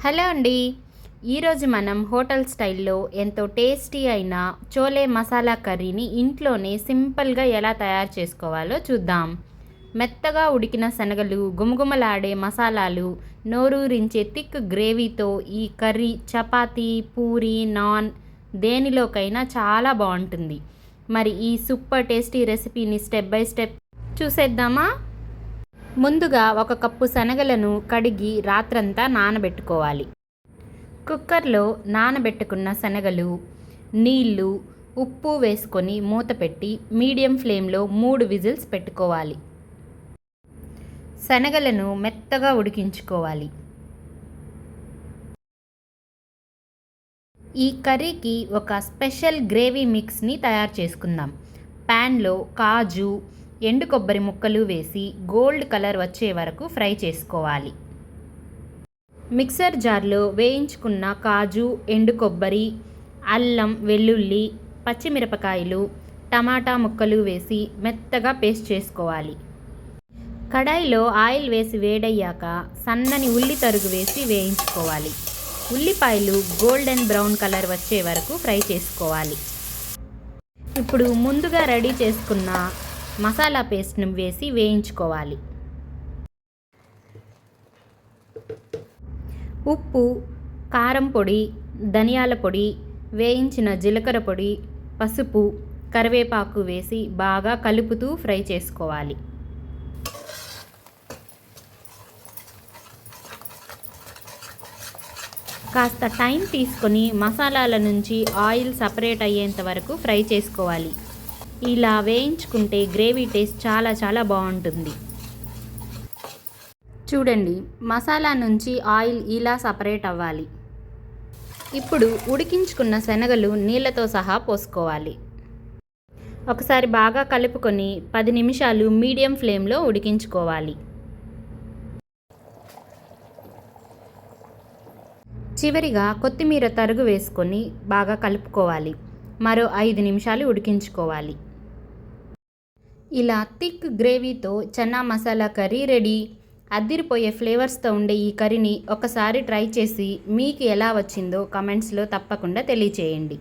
Hello అండి. ఈరోజు మనం హోటల్ స్టైల్లో ఎంతో టేస్టీ అయిన చోలే మసాలా కర్రీని ఇంట్లోనే సింపుల్గా ఎలా తయారు చేసుకోవాలో చూద్దాం. మెత్తగా ఉడికిన శనగలు, గుమగుమలాడే మసాలాలు, నోరూరించే థిక్ గ్రేవీతో ఈ కర్రీ చపాతీ, పూరి, నాన్ దేనిలోకైనా చాలా బాగుంటుంది. మరి ఈ సూపర్ టేస్టీ రెసిపీని స్టెప్ బై స్టెప్ చూసేద్దామా? ముందుగా 1 కప్పు శనగలను కడిగి రాత్రంతా నానబెట్టుకోవాలి. కుక్కర్లో నానబెట్టుకున్న శనగలు, నీళ్లు, ఉప్పు వేసుకొని మూత పెట్టి మీడియం ఫ్లేమ్లో 3 విజిల్స్ పెట్టుకోవాలి. శనగలను మెత్తగా ఉడికించుకోవాలి. ఈ కర్రీకి ఒక స్పెషల్ గ్రేవీ మిక్స్ని తయారు చేసుకుందాం. ప్యాన్లో కాజు, ఎండు కొబ్బరి ముక్కలు వేసి గోల్డ్ కలర్ వచ్చే వరకు ఫ్రై చేసుకోవాలి. మిక్సర్ జార్లో వేయించుకున్న కాజు, ఎండు కొబ్బరి, అల్లం, వెల్లుల్లి, పచ్చిమిరపకాయలు, టమాటా ముక్కలు వేసి మెత్తగా పేస్ట్ చేసుకోవాలి. కడాయిలో ఆయిల్ వేసి వేడయ్యాక సన్నని ఉల్లి తరుగు వేసి వేయించుకోవాలి. ఉల్లిపాయలు గోల్డెన్ బ్రౌన్ కలర్ వచ్చే వరకు ఫ్రై చేసుకోవాలి. ఇప్పుడు ముందుగా రెడీ చేసుకున్న మసాలా పేస్ట్ను వేసి వేయించుకోవాలి. ఉప్పు, కారం పొడి, ధనియాల పొడి, వేయించిన జీలకర్ర పొడి, పసుపు, కరివేపాకు వేసి బాగా కలుపుతూ ఫ్రై చేసుకోవాలి. కాస్త టైం తీసుకొని మసాలాల నుంచి ఆయిల్ సపరేట్ అయ్యేంత వరకు ఫ్రై చేసుకోవాలి. ఇలా వేయించుకుంటే గ్రేవీ టేస్ట్ చాలా బాగుంటుంది. చూడండి, మసాలా నుంచి ఆయిల్ ఇలా సపరేట్ అవ్వాలి. ఇప్పుడు ఉడికించుకున్న శనగలు నీళ్ళతో సహా పోసుకోవాలి. ఒకసారి బాగా కలుపుకొని 10 నిమిషాలు మీడియం ఫ్లేమ్లో ఉడికించుకోవాలి. చివరిగా కొత్తిమీర తరుగు వేసుకొని బాగా కలుపుకోవాలి. మరో 5 నిమిషాలు ఉడికించుకోవాలి. ఇలా థిక్ గ్రేవీతో చన్నా మసాలా కర్రీ రెడీ. అద్దిరిపోయే ఫ్లేవర్స్తో ఉండే ఈ కర్రీని ఒకసారి ట్రై చేసి మీకు ఎలా వచ్చిందో కమెంట్స్లో తప్పకుండా తెలియచేయండి.